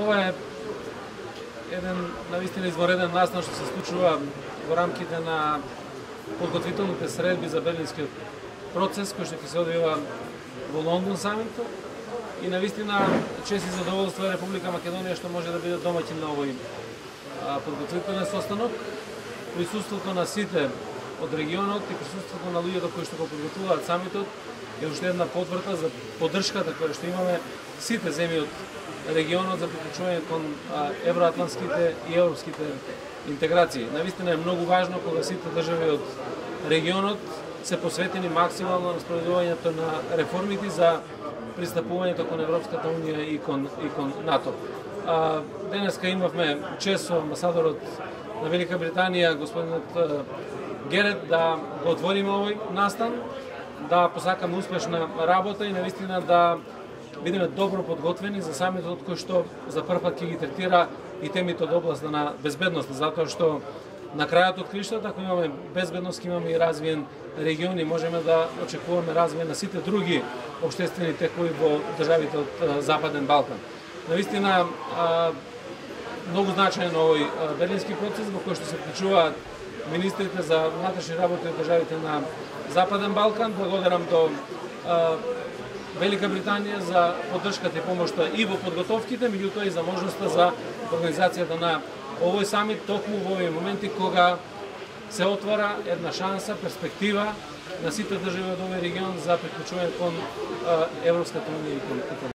ова е еден навистина извореден настан што се случува во рамките на подготвителните средби за Берлинскиот процес кој што ќе се одвива во Лондон самито и навистина чест и задоволство Република Македонија што може да биде домаќин на овој подготвителен состанок. Присуството на сите од регионот и присуството на луѓето кои што го подготвуваат самитот е уште една потврда за поддршката која што имаме сите земји од регионот за приклучување кон евроатлантските и европските интеграции. Навистина е многу важно кога сите држави од регионот се посветени максимално на спроведувањето на реформите за пристапувањето кон Европската унија и кон НАТО. Денеска имавме чест со амбасадорот на Велика Британија, господинот Герет, да го отвориме овој настан, да посакаме успешна работа и навистина да бидеме добро подготвени за самитот кој што за прв пат ќе ги третира и темите од областа на безбедност, затоа што на крајот од криштата, ако имаме безбедност, имаме и развиен регион и можеме да очекуваме развој на сите други општествени текови во државите од Западен Балкан. Навистина, многу значаен овој Берлински процес во кој што се вклучуваат министрите за внатрешни работи од државите на Западен Балкан. Благодарам до Велика Британија за поддршката и помошта и во подготовките, меѓутоа и за можноста за организацијата на овој самит токму во овој моменти кога се отвара една шанса, перспектива на сите држави од овој регион за приклучување кон Европската унија и кон